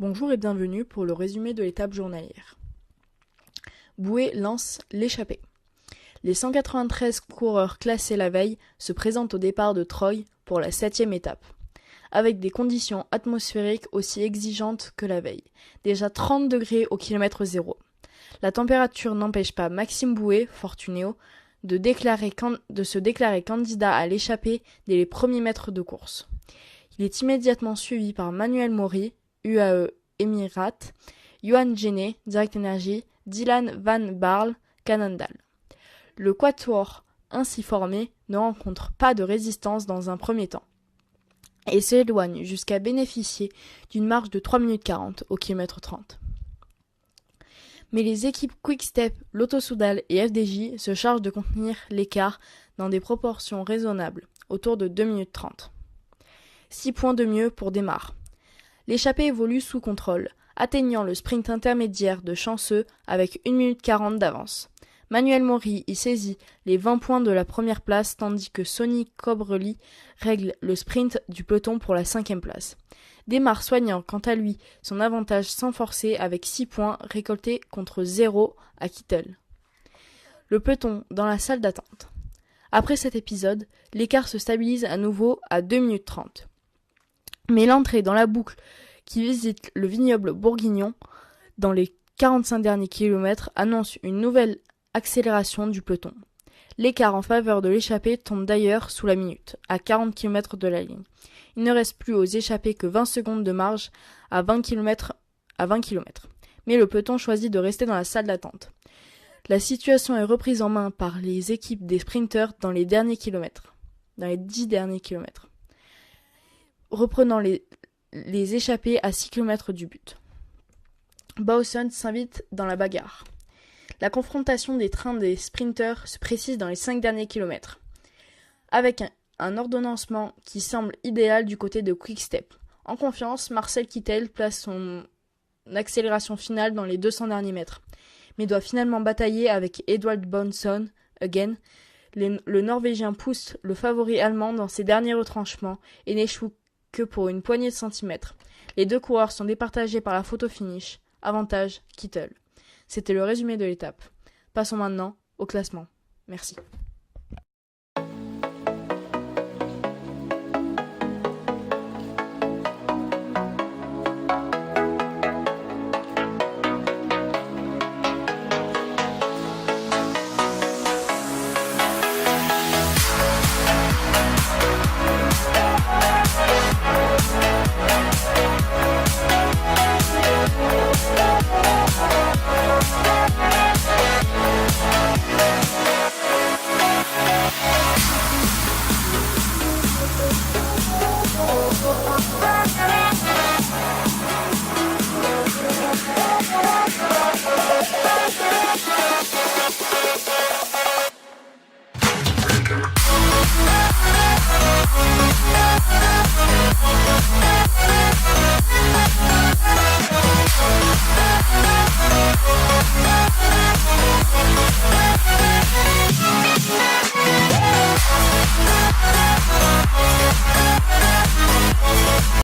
Bonjour et bienvenue pour le résumé de l'étape journalière. Bouet lance l'échappée. Les 193 coureurs classés la veille se présentent au départ de Troyes pour la 7e étape, avec des conditions atmosphériques aussi exigeantes que la veille, déjà 30 degrés au kilomètre zéro. La température n'empêche pas Maxime Bouet, Fortunéo, de se déclarer candidat à l'échappée dès les premiers mètres de course. Il est immédiatement suivi par Manuel Maury, UAE Emirates, Johan Genet, Direct Energy, Dylan Van Baarle, Cannondale. Le quatuor ainsi formé ne rencontre pas de résistance dans un premier temps et s'éloigne jusqu'à bénéficier d'une marge de 3 minutes 40 au kilomètre 30. Mais les équipes Quick-Step, Lotto-Soudal et FDJ se chargent de contenir l'écart dans des proportions raisonnables, autour de 2 minutes 30. 6 points de mieux pour Desmar. L'échappée évolue sous contrôle, atteignant le sprint intermédiaire de Chanceux avec 1 minute 40 d'avance. Manuel Maury y saisit les 20 points de la première place tandis que Sonny Cobrely règle le sprint du peloton pour la 5e place. Desmar soignant quant à lui son avantage sans forcer avec 6 points récoltés contre 0 à Kittel. Le peloton dans la salle d'attente. Après cet épisode, l'écart se stabilise à nouveau à 2 minutes 30. Mais l'entrée dans la boucle qui visite le vignoble bourguignon dans les 45 derniers kilomètres annonce une nouvelle accélération du peloton. L'écart en faveur de l'échappée tombe d'ailleurs sous la minute, à 40 km de la ligne. Il ne reste plus aux échappés que 20 secondes de marge à 20 km. Mais le peloton choisit de rester dans la salle d'attente. La situation est reprise en main par les équipes des sprinteurs dans les 10 derniers kilomètres. Reprenant les échappées à 6 km du but. Bauson s'invite dans la bagarre. La confrontation des trains des sprinteurs se précise dans les 5 derniers kilomètres, avec un ordonnancement qui semble idéal du côté de Quick-Step. En confiance, Marcel Kittel place son accélération finale dans les 200 derniers mètres, mais doit finalement batailler avec Edward Bauson, again. Le Norvégien pousse le favori allemand dans ses derniers retranchements et n'échoue que pour une poignée de centimètres. Les deux coureurs sont départagés par la photo finish. Avantage Kittel. C'était le résumé de l'étape. Passons maintenant au classement. Merci.